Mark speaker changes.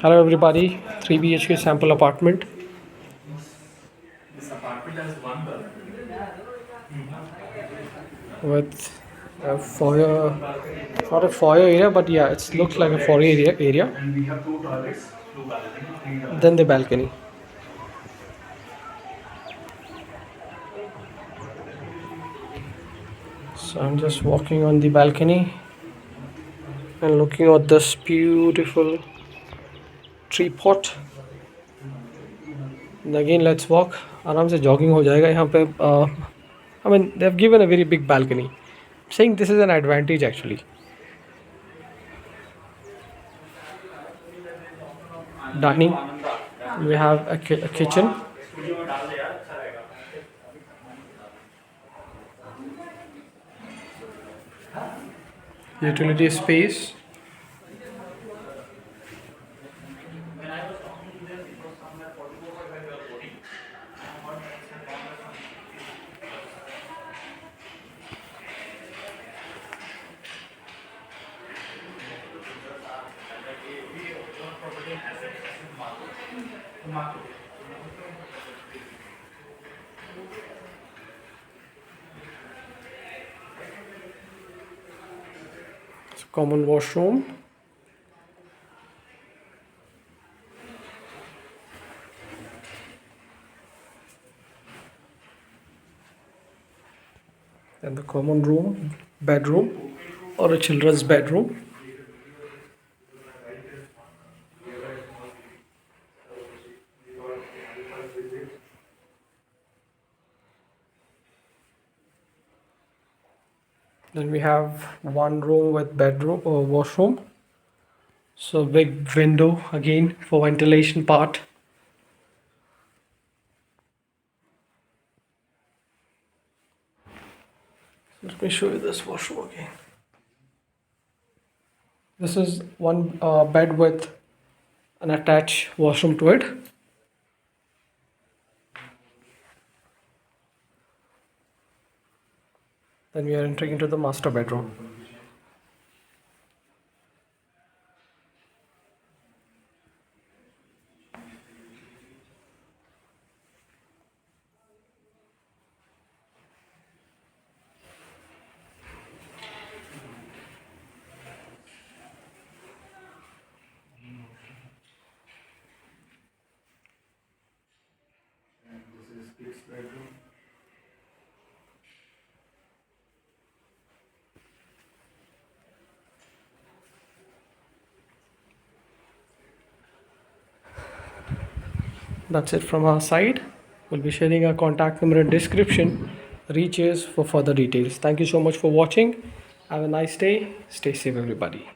Speaker 1: Hello everybody, 3 BHK sample apartment.
Speaker 2: This apartment has one balcony.
Speaker 1: With a foyer, not a foyer area, but yeah, it looks like a foyer area.
Speaker 2: And we have two toilets, two balcony, three toilets.
Speaker 1: Then the balcony. So I'm just walking on the balcony and looking at this beautiful tree pot. And again, let's walk. आराम से jogging हो जाएगा यहाँ पे. I mean, they've given a very big balcony. I'm saying this is an advantage actually. Dining. We have a kitchen. Utility space. It's a common washroom. And the common room, bedroom, or a children's bedroom. Then we have one room with bedroom or washroom. So big window again for ventilation part. Let me show you this washroom again. This is one bed with an attached washroom to it. Then we are entering into the master bedroom.
Speaker 2: And this is kids' bedroom.
Speaker 1: That's it from our side. We'll be sharing our contact number in description. Reach us for further details. Thank you so much for watching. Have a nice day. Stay safe, everybody.